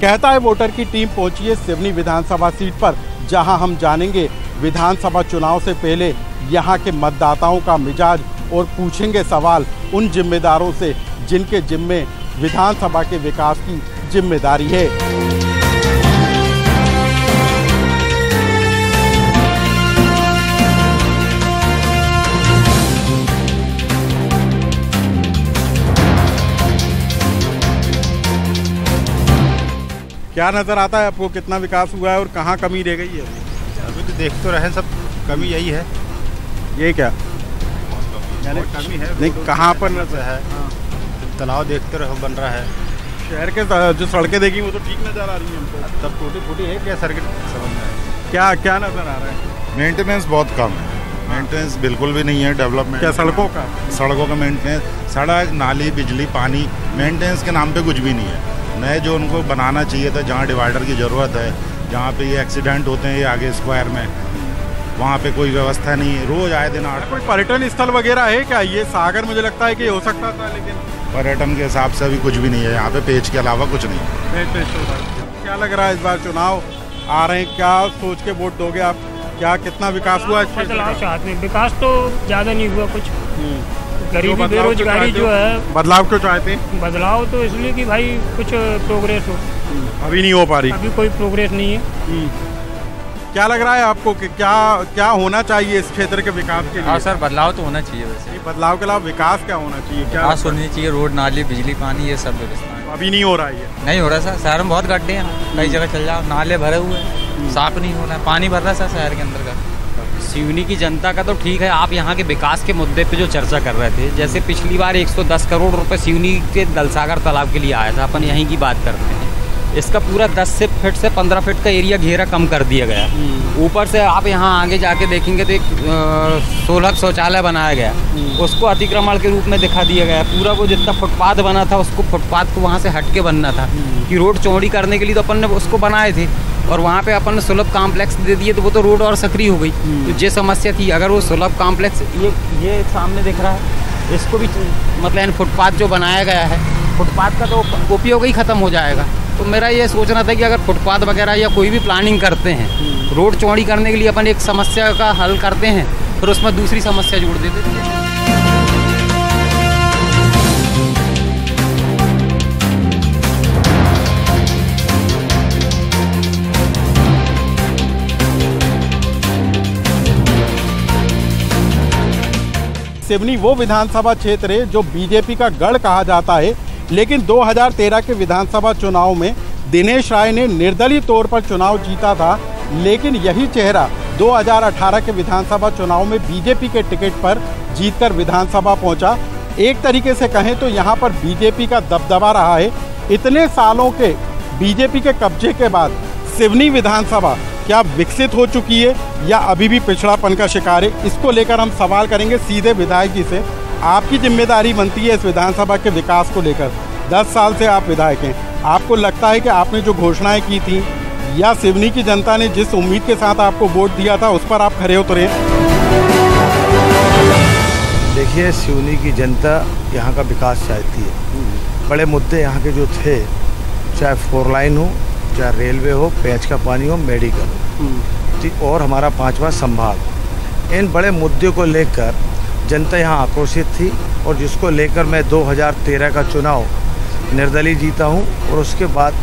कहता है वोटर की टीम पहुंची है सिवनी विधानसभा सीट पर, जहां हम जानेंगे विधानसभा चुनाव से पहले यहां के मतदाताओं का मिजाज और पूछेंगे सवाल उन जिम्मेदारों से जिनके जिम्मे विधानसभा के विकास की जिम्मेदारी है। क्या नजर आता है आपको, कितना विकास हुआ है और कहाँ कमी रह गई है? अभी तो देख तो रहे सब, कमी यही है। ये क्या यानी कमी है नहीं, कहाँ पर नजर है? तालाब देखते रहो बन रहा है। शहर के जो सड़कें देखी वो तो ठीक नजर आ रही है हमको। सब टूटी फूटी है क्या सड़क समझ में है? क्या नजर आ रहा है? मेंटेनेंस बहुत कम है, मेंटेनेंस बिल्कुल भी नहीं है। डेवलपमेंट क्या सड़कों का मेंटेनेंस, सड़क नाली बिजली पानी, मेंटेनेंस के नाम पे कुछ भी नहीं है। नए जो उनको बनाना चाहिए था, जहाँ डिवाइडर की ज़रूरत है, जहाँ पे ये एक्सीडेंट होते हैं ये आगे स्क्वायर में, वहाँ पे कोई व्यवस्था नहीं है। रोज आए दिन कोई पर्यटन स्थल वगैरह है क्या? ये सागर मुझे लगता है कि हो सकता था, लेकिन पर्यटन के हिसाब से अभी कुछ भी नहीं है यहाँ पे, पेज के अलावा कुछ नहीं है। क्या लग रहा है इस बार चुनाव आ रहे हैं, क्या सोच के वोट दोगे आप? क्या कितना विकास हुआ? बदलाव चाहते हैं, विकास तो ज़्यादा नहीं हुआ कुछ। गरीबी बेरोजगारी जो है। बदलाव क्यों चाहते हैं? बदलाव तो इसलिए कि भाई कुछ प्रोग्रेस हो। अभी नहीं हो पा रही, अभी कोई प्रोग्रेस नहीं है। क्या लग रहा है आपको कि क्या होना चाहिए इस क्षेत्र के विकास के लिए? हाँ सर, बदलाव तो होना चाहिए। वैसे बदलाव के अलावा विकास क्या होना चाहिए? क्या विकास होनी चाहिए, रोड नाली बिजली पानी ये सब व्यवस्था। अभी नहीं हो रहा है? नहीं हो रहा सर, शहर में बहुत गड्ढे हैं, कई जगह चल जाओ नाले भरे हुए हैं, साफ नहीं हो रहा है, पानी भर रहा है सर शहर के अंदर का। सिवनी की जनता का तो ठीक है, आप यहाँ के विकास के मुद्दे पे जो चर्चा कर रहे थे, जैसे पिछली बार 110 करोड़ रुपए सिवनी के दलसागर तालाब के लिए आया था, अपन यहीं की बात करते हैं। इसका पूरा 10 फीट से 15 फीट का एरिया घेरा कम कर दिया गया। ऊपर से आप यहाँ आगे जाके देखेंगे तो एक 16 शौचालय बनाया गया, उसको अतिक्रमण के रूप में दिखा दिया गया। पूरा वो जितना फुटपाथ बना था उसको फुटपाथ को वहाँ से हट के बनना था कि रोड चौड़ी करने के लिए तो अपन ने उसको बनाए थे, और वहाँ पे अपन ने सुलभ कॉम्प्लेक्स दे दिए तो वो तो रोड और सक्रिय हो गई। तो ये समस्या थी, अगर वो सुलभ कॉम्प्लेक्स ये सामने दिख रहा है, इसको भी मतलब फुटपाथ जो बनाया गया है, फुटपाथ का तो उपयोग ही खत्म हो जाएगा। तो मेरा ये सोचना था कि अगर फुटपाथ वगैरह या कोई भी प्लानिंग करते हैं, रोड चौड़ी करने के लिए अपन एक समस्या का हल करते हैं, फिर उसमें दूसरी समस्या जोड़ देते थे। सिवनी वो विधानसभा क्षेत्र है जो बीजेपी का गढ़ कहा जाता है, लेकिन 2013 के विधानसभा चुनाव में दिनेश राय ने निर्दलीय तौर पर चुनाव जीता था, लेकिन यही चेहरा 2018 के विधानसभा चुनाव में बीजेपी के टिकट पर जीतकर विधानसभा पहुंचा। एक तरीके से कहें तो यहां पर बीजेपी का दबदबा रहा है। इतने सालों के बीजेपी के कब्जे के बाद सिवनी विधानसभा क्या विकसित हो चुकी है या अभी भी पिछड़ापन का शिकार है? इसको लेकर हम सवाल करेंगे सीधे विधायक जी से। आपकी जिम्मेदारी बनती है इस विधानसभा के विकास को लेकर। 10 साल से आप विधायक हैं, आपको लगता है कि आपने जो घोषणाएं की थी या सिवनी की जनता ने जिस उम्मीद के साथ आपको वोट दिया था उस पर आप खरे उतरे? देखिए, सिवनी की जनता यहाँ का विकास चाहती है। बड़े मुद्दे यहाँ के जो थे, चाहे 4 लाइन हो, चाहे रेलवे हो, पेच का पानी हो, मेडिकल हो, और हमारा 5वां संभाग, इन बड़े मुद्दों को लेकर जनता यहाँ आक्रोशित थी, और जिसको लेकर मैं 2013 का चुनाव निर्दलीय जीता हूँ, और उसके बाद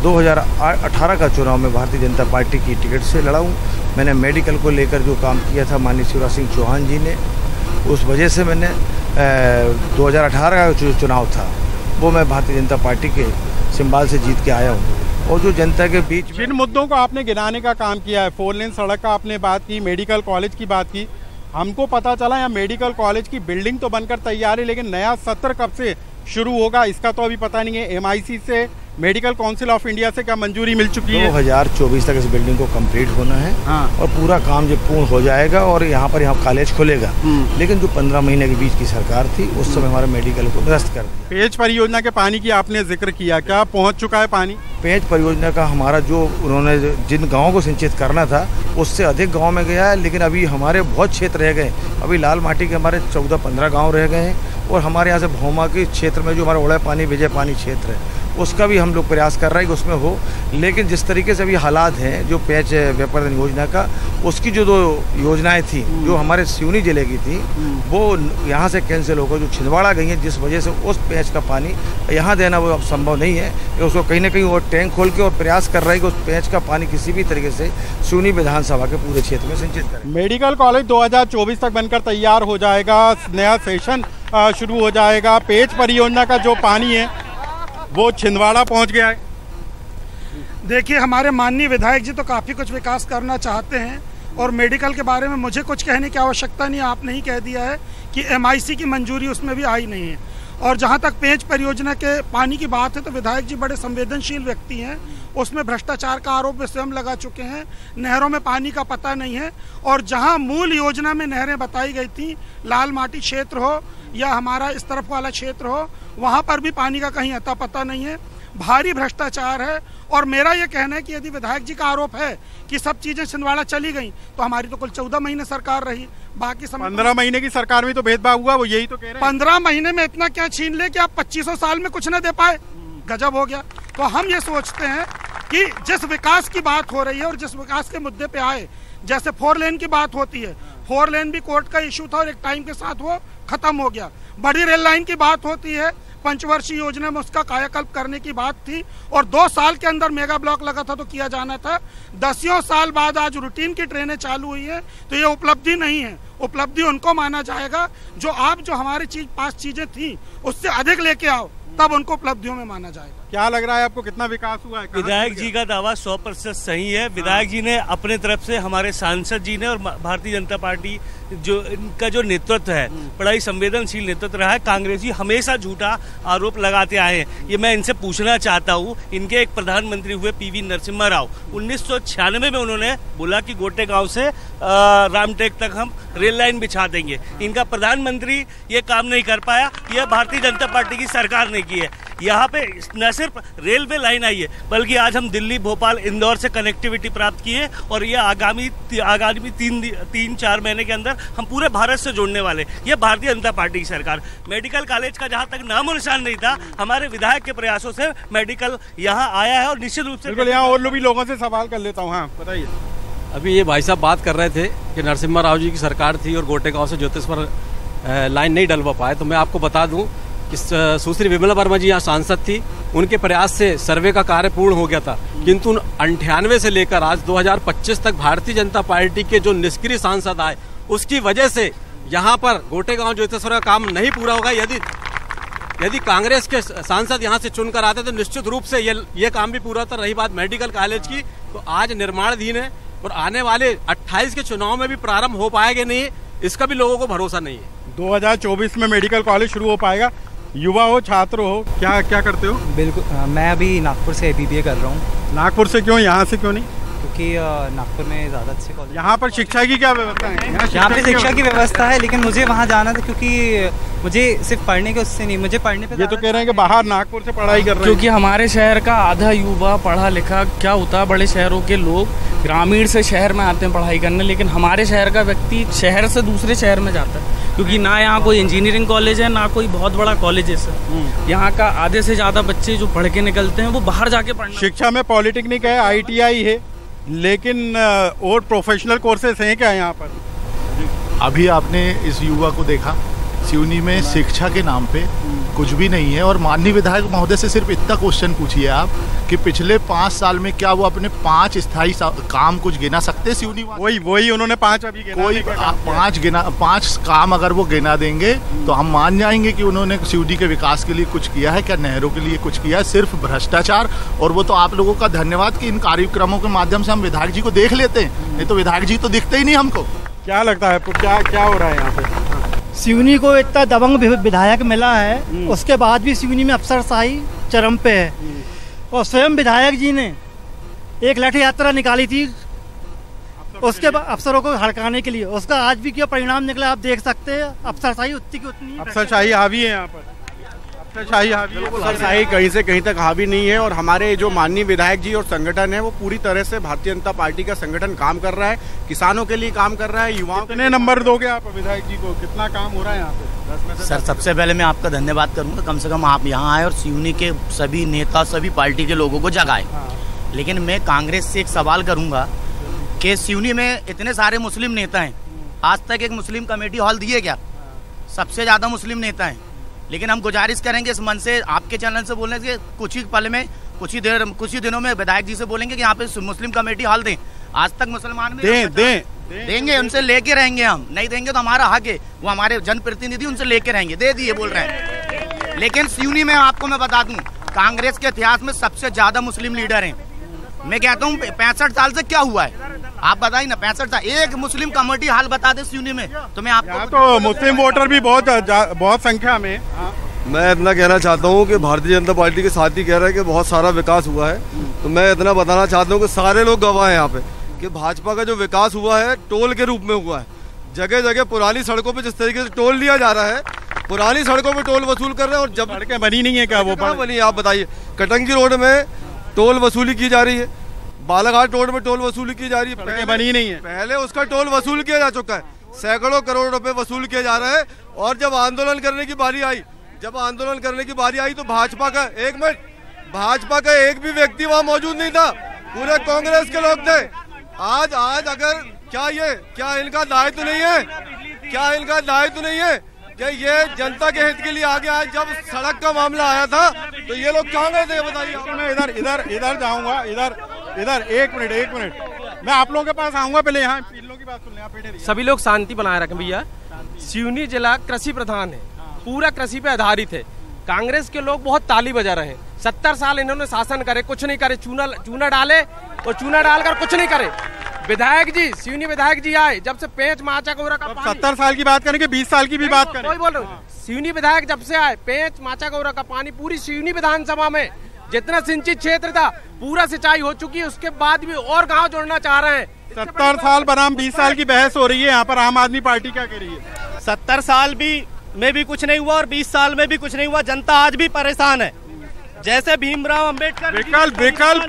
2018 का चुनाव में भारतीय जनता पार्टी की टिकट से लड़ा हूँ। मैंने मेडिकल को लेकर जो काम किया था माननीय शिवराज सिंह चौहान जी ने, उस वजह से मैंने 2018 का जो चुनाव था वो मैं भारतीय जनता पार्टी के सिंबल से जीत के आया हूँ। और जो जनता के बीच जिन मुद्दों को आपने गिनाने का काम किया है, 4 लेन सड़क का आपने बात की, मेडिकल कॉलेज की बात की, हमको पता चला यहाँ मेडिकल कॉलेज की बिल्डिंग तो बनकर तैयार है, लेकिन नया सत्र कब से शुरू होगा इसका तो अभी पता नहीं है। MIC से, मेडिकल काउंसिल ऑफ इंडिया से क्या मंजूरी मिल चुकी है? 2024 तक इस बिल्डिंग को कंप्लीट होना है। हाँ। और पूरा काम जब पूर्ण हो जाएगा और यहाँ कॉलेज खुलेगा। लेकिन जो 15 महीने के बीच की सरकार थी उस समय हमारे मेडिकल को निरस्त कर दिया। पेच परियोजना के पानी की आपने जिक्र किया, क्या पहुँच चुका है पानी? पेच परियोजना का हमारा जो उन्होंने जिन गाँवों को सिंचित करना था उससे अधिक गाँव में गया है, लेकिन अभी हमारे बहुत क्षेत्र रह गए। अभी लाल माटी के हमारे 14-15 गाँव रह गए हैं, और हमारे यहाँ से भौमा के क्षेत्र में जो हमारा ओड़ा पानी विजय पानी क्षेत्र है उसका भी हम लोग प्रयास कर रहे हैं कि उसमें हो। लेकिन जिस तरीके से अभी हालात हैं जो पेच व्यापार योजना का, उसकी जो 2 योजनाएं थी जो हमारे सिवनी जिले की थी वो यहाँ से कैंसिल होकर जो छिंदवाड़ा गई है, जिस वजह से उस पेच का पानी यहाँ देना वो अब संभव नहीं है। उसको कहीं ना कहीं वो टैंक खोल के और प्रयास कर रहे हैं कि उस पेच का पानी किसी भी तरीके से सिवनी विधानसभा के पूरे क्षेत्र में सिंचित करें। मेडिकल कॉलेज 2024 तक बनकर तैयार हो जाएगा, नया सेशन शुरू हो जाएगा। पेच परियोजना का जो पानी है वो छिंदवाड़ा पहुंच गया है। देखिए, हमारे माननीय विधायक जी तो काफ़ी कुछ विकास करना चाहते हैं और मेडिकल के बारे में मुझे कुछ कहने की आवश्यकता नहीं, आपने ही कह दिया है कि MIC की मंजूरी उसमें भी आई नहीं है। और जहाँ तक पेंच परियोजना के पानी की बात है तो विधायक जी बड़े संवेदनशील व्यक्ति हैं, उसमें भ्रष्टाचार का आरोप वे स्वयं लगा चुके हैं। नहरों में पानी का पता नहीं है और जहाँ मूल योजना में नहरें बताई गई थी, लाल माटी क्षेत्र हो या हमारा इस तरफ वाला क्षेत्र हो, वहाँ पर भी पानी का कहीं अता पता नहीं है। भारी भ्रष्टाचार है और मेरा ये कहना है कि यदि विधायक जी का आरोप है कि सब चीज़ें छिंदवाड़ा चली गई तो हमारी तो कुल 14 महीने सरकार रही, बाकी 15 महीने की सरकार में तो भेदभाव हुआ, वो यही तो कह रहे हैं। 15 महीने में इतना क्या छीन ले कि आप 2500 साल में कुछ न दे पाए, गजब हो गया। तो हम ये सोचते हैं कि जिस विकास की बात हो रही है और जिस विकास के मुद्दे पे आए, जैसे 4 लेन की बात होती है, 4 लेन भी कोर्ट का इशू था और एक टाइम के साथ वो खत्म हो गया। बड़ी रेल लाइन की बात होती है, पंचवर्षीय योजना में उसका कायाकल्प करने की बात थी और 2 साल के अंदर मेगा ब्लॉक लगा था तो किया जाना था। 10 साल बाद आज रूटीन की ट्रेनें चालू हुई है तो ये उपलब्धि नहीं है। उपलब्धि उनको माना जाएगा जो आप जो हमारी 5 चीजें थी उससे अधिक लेके आओ, तब उनको उपलब्धियों में माना जाएगा। क्या लग रहा है आपको, कितना विकास हुआ है? विधायक जी का दावा 100% सही है। विधायक जी ने अपने तरफ से, हमारे सांसद जी ने और भारतीय जनता पार्टी जो इनका जो नेतृत्व है, बड़ा ही संवेदनशील नेतृत्व रहा है। कांग्रेसी हमेशा झूठा आरोप लगाते आए हैं। ये मैं इनसे पूछना चाहता हूँ, इनके एक प्रधानमंत्री हुए PV नरसिम्हा राव, 1996 में उन्होंने बोला कि गोटे गांव से रामटेक तक हम रेल लाइन बिछा देंगे। इनका प्रधानमंत्री ये काम नहीं कर पाया, यह भारतीय जनता पार्टी की सरकार ने की है। यहाँ पे न सिर्फ रेलवे लाइन आई है बल्कि आज हम दिल्ली, भोपाल, इंदौर से कनेक्टिविटी प्राप्त की है और ये आगामी 3-4 महीने के अंदर हम पूरे भारत से जोड़ने वाले। ये भारतीय जनता पार्टी की सरकार। मेडिकल कॉलेज का जहाँ तक नामो निशान नहीं था, हमारे विधायक के प्रयासों से मेडिकल यहाँ आया है और निश्चित रूप से बिल्कुल। यहाँ और भी लोगों से सवाल कर लेता हूँ। हाँ बताइए। अभी ये भाई साहब बात कर रहे थे कि नरसिम्हा राव जी की सरकार थी और गोटे गाँव से ज्योतिषपुर लाइन नहीं डलवा पाए, तो मैं आपको बता दूं कि सुश्री विमला वर्मा जी यहाँ सांसद थी, उनके प्रयास से सर्वे का कार्य पूर्ण हो गया था। किंतु 98 से लेकर आज 2025 तक भारतीय जनता पार्टी के जो निष्क्रिय सांसद आए, उसकी वजह से यहाँ पर गोटे गाँव ज्योतिषपुर का काम नहीं पूरा होगा। यदि कांग्रेस के सांसद यहाँ से चुनकर आते तो निश्चित रूप से ये काम भी पूरा होता। रही बात मेडिकल कॉलेज की, तो आज निर्माणाधीन है और आने वाले 28 के चुनाव में भी प्रारंभ हो पाएगा नहीं, इसका भी लोगों को भरोसा नहीं है। 2024 में मेडिकल कॉलेज शुरू हो पाएगा। युवा हो, छात्र हो, क्या करते हो? बिल्कुल, मैं अभी नागपुर से BBA कर रहा हूँ। नागपुर से क्यों, यहाँ से क्यों नहीं? क्योंकि नागपुर में ज़्यादा अच्छे कॉलेज। यहाँ पर शिक्षा की क्या व्यवस्था है? यहाँ पे शिक्षा की व्यवस्था है, लेकिन मुझे वहाँ जाना था क्योंकि मुझे सिर्फ पढ़ने के उससे नहीं, मुझे पढ़ने पे ये तो कह रहे हैं कि बाहर नागपुर से पढ़ाई कर रहे हैं। क्योंकि हमारे शहर का आधा युवा पढ़ा लिखा क्या होता है, बड़े शहरों के लोग ग्रामीण से शहर में आते हैं पढ़ाई करने, लेकिन हमारे शहर का व्यक्ति शहर से दूसरे शहर में जाता है क्योंकि ना यहाँ कोई इंजीनियरिंग कॉलेज है, ना कोई बहुत बड़ा कॉलेज है सर। यहाँ का आधे से ज़्यादा बच्चे जो पढ़ के निकलते हैं वो बाहर जाके पढ़ना। शिक्षा में पॉलिटेक्निक है, ITI है, लेकिन और प्रोफेशनल कोर्सेज हैं क्या यहाँ पर? अभी आपने इस युवा को देखा, सिवनी में शिक्षा के नाम पे कुछ भी नहीं है। और माननीय विधायक महोदय से सिर्फ इतना क्वेश्चन पूछिए आप कि पिछले 5 साल में क्या वो अपने 5 स्थायी काम कुछ गिना सकते हैं सिवनी? वही उन्होंने 5 अभी गिना। कोई 5 काम अगर वो गिना देंगे तो हम मान जाएंगे कि उन्होंने सिवनी के विकास के लिए कुछ किया है क्या, नहरों के लिए कुछ किया है? सिर्फ भ्रष्टाचार। और वो तो आप लोगों का धन्यवाद कि इन कार्यक्रमों के माध्यम से हम विधायक जी को देख लेते हैं, नहीं तो विधायक जी तो दिखते ही नहीं हमको। क्या लगता है क्या हो रहा है यहाँ पे? सिवनी को इतना दबंग विधायक मिला है, उसके बाद भी सिवनी में अफसरशाही चरम पे है। और स्वयं विधायक जी ने एक लाठी यात्रा निकाली थी उसके अफसरों को हड़काने के लिए, उसका आज भी क्या परिणाम निकला आप देख सकते हैं। अफसरशाही उतनी की उतनी, अफसरशाही हावी है यहाँ पर। अफसरशाही हावी है? अफसरशाही कहीं से कहीं तक हावी नहीं है और हमारे जो माननीय विधायक जी और संगठन है वो पूरी तरह से भारतीय जनता पार्टी का संगठन काम कर रहा है, किसानों के लिए काम कर रहा है, युवाओं। कितने नंबर दोगे आप विधायक जी को? कितना काम हो रहा है यहाँ पे? 10 में से सर सबसे पहले मैं आपका धन्यवाद करूंगा, कम से कम आप यहाँ आए और सिवनी के सभी नेता सभी पार्टी के लोगों को जगाए। लेकिन मैं कांग्रेस से एक सवाल करूंगा कि सिवनी में इतने सारे मुस्लिम नेता हैं, आज तक एक मुस्लिम कमेटी हॉल दिए क्या? सबसे ज़्यादा मुस्लिम नेता हैं। लेकिन हम गुजारिश करेंगे इस मन से, आपके चैनल से बोलने से कुछ ही पल में कुछ ही दिनों में विधायक जी से बोलेंगे कि यहाँ पे मुस्लिम कमेटी हॉल दें। आज तक मुसलमान में देंगे, उनसे लेके रहेंगे। हम नहीं देंगे तो हमारा हक है, वो हमारे जनप्रतिनिधि उनसे लेके रहेंगे। दे दिए बोल रहे हैं। लेकिन सिवनी में आपको मैं बता दूं, कांग्रेस के इतिहास में सबसे ज्यादा मुस्लिम लीडर हैं। मैं कहता हूँ 65 साल से क्या हुआ है आप बताइए ना। 65 साल एक मुस्लिम कमेटी हाल बता दे सिवनी में तो मैं आपको तो मुस्लिम वोटर भी बहुत संख्या में। मैं इतना कहना चाहता हूँ कि भारतीय जनता पार्टी के साथ ही कह रहा है कि बहुत सारा विकास हुआ है, तो मैं इतना बताना चाहता हूँ कि सारे लोग गवाह हैं यहाँ पे कि भाजपा का जो विकास हुआ है टोल के रूप में हुआ है। जगह जगह पुरानी सड़कों पे जिस तरीके से टोल लिया जा रहा है, पुरानी सड़कों पे टोल वसूल कर रहे हैं। और जब सड़कें बनी नहीं है क्या? वो बनी, आप बताइए। कटंगी रोड में टोल वसूली की जा रही है, बालाघाट रोड में टोल वसूली की जा रही है, सड़कें बनी नहीं है। पहले उसका टोल वसूल किया जा चुका है, सैकड़ों करोड़ रुपए वसूल किया जा रहा है। और जब आंदोलन करने की बारी आई तो भाजपा का एक भी व्यक्ति वहाँ मौजूद नहीं था, पूरे कांग्रेस के लोग थे। आज अगर क्या इनका दायित्व नहीं है? कि ये जनता के हित के लिए आगे आए? जब सड़क का मामला आया था तो ये लोग कहाँ गए थे बताइए? मैं इधर जाऊंगा, इधर एक मिनट मैं आप लोगों के पास आऊंगा। पहले यहाँ इन लोगों की बात सुन लें, आप बैठे रहिए। सभी लोग शांति बनाए रखें भैया। सिवनी जिला कृषि प्रधान है, पूरा कृषि पे आधारित है। कांग्रेस के लोग बहुत ताली बजा रहे हैं। 70 साल इन्होंने शासन करे, कुछ नहीं करे। चूना डाले और चूना डालकर कुछ नहीं करे। विधायक जी, सिवनी विधायक जी आए जब से पेंच माचा कोरा का 70 साल की बात करेंगे, 20 साल की भी बात करें। कोई बोल रहा हूँ, सिवनी विधायक जब से आए पेंच माचा कोरा का पानी पूरी सिवनी विधानसभा में जितना सिंचित क्षेत्र था पूरा सिंचाई हो चुकी है। उसके बाद भी और गाँव जोड़ना चाह रहे हैं। 70 साल बनाम 20 साल की बहस हो रही है यहाँ पर। आम आदमी पार्टी क्या कह रही है? 70 साल में भी कुछ नहीं हुआ और 20 साल में भी कुछ नहीं हुआ। जनता आज भी परेशान है। जैसे भीमराव अंबेडकर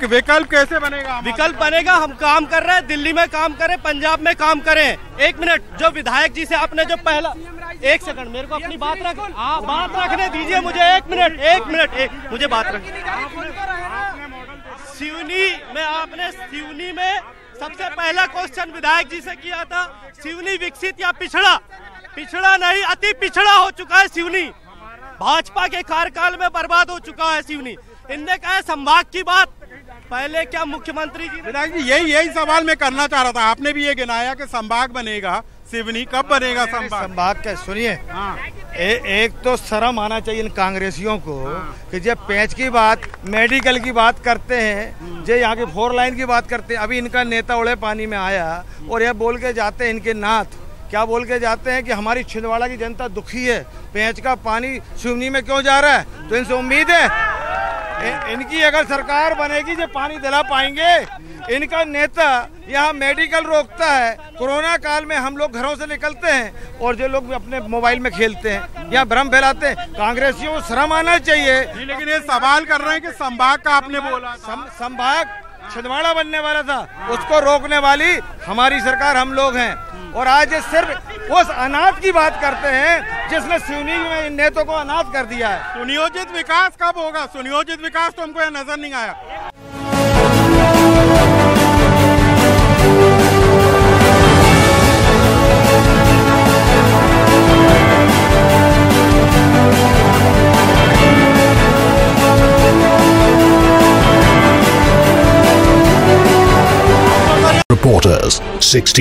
विकल्प कैसे बनेगा? विकल्प बनेगा, हम काम कर रहे हैं, दिल्ली में काम करें, पंजाब में काम करें। एक मिनट, जो विधायक जी से आपने जो पहला, एक सेकंड मेरे को अपनी बात रखने दीजिए मुझे। एक मिनट मुझे बात सिवनी में सबसे पहला क्वेश्चन विधायक जी से किया था, सिवनी विकसित या पिछड़ा नहीं, अति पिछड़ा हो चुका है सिवनी। भाजपा के कार्यकाल में बर्बाद हो चुका है सिवनी। इनने कहा संभाग की बात, पहले क्या मुख्यमंत्री जी? विधायक जी यही सवाल मैं करना चाह रहा था। आपने भी ये गिनाया कि संभाग बनेगा सिवनी, कब बनेगा संभाग? क्या सुनिए, एक तो शर्म आना चाहिए इन कांग्रेसियों को कि जब पेंच की बात, मेडिकल की बात करते हैं, जो यहाँ की 4 लाइन की बात करते हैं। अभी इनका नेता उड़े पानी में आया और यह बोल के जाते हैं, इनके नाथ क्या बोल के जाते हैं कि हमारी छिंदवाड़ा की जनता दुखी है, पेंच का पानी सिवनी में क्यों जा रहा है? तो इनसे उम्मीद है इनकी अगर सरकार बनेगी जो पानी दिला पाएंगे। इनका नेता यहाँ मेडिकल रोकता है। कोरोना काल में हम लोग घरों से निकलते हैं और जो लोग अपने मोबाइल में खेलते हैं, यहाँ भ्रम फैलाते हैं। कांग्रेसियों को शर्म आना चाहिए। लेकिन ये सवाल कर रहे हैं कि संभाग का आपने बोला, संभाग छिंदवाड़ा बनने वाला था, उसको रोकने वाली हमारी सरकार, हम लोग हैं। और आज सिर्फ उस अनाथ की बात करते हैं जिसने सिवनी में इन नेताओं को अनाथ कर दिया है। सुनियोजित विकास कब होगा? सुनियोजित विकास तो हमको यहाँ नजर नहीं आया। Reporters 60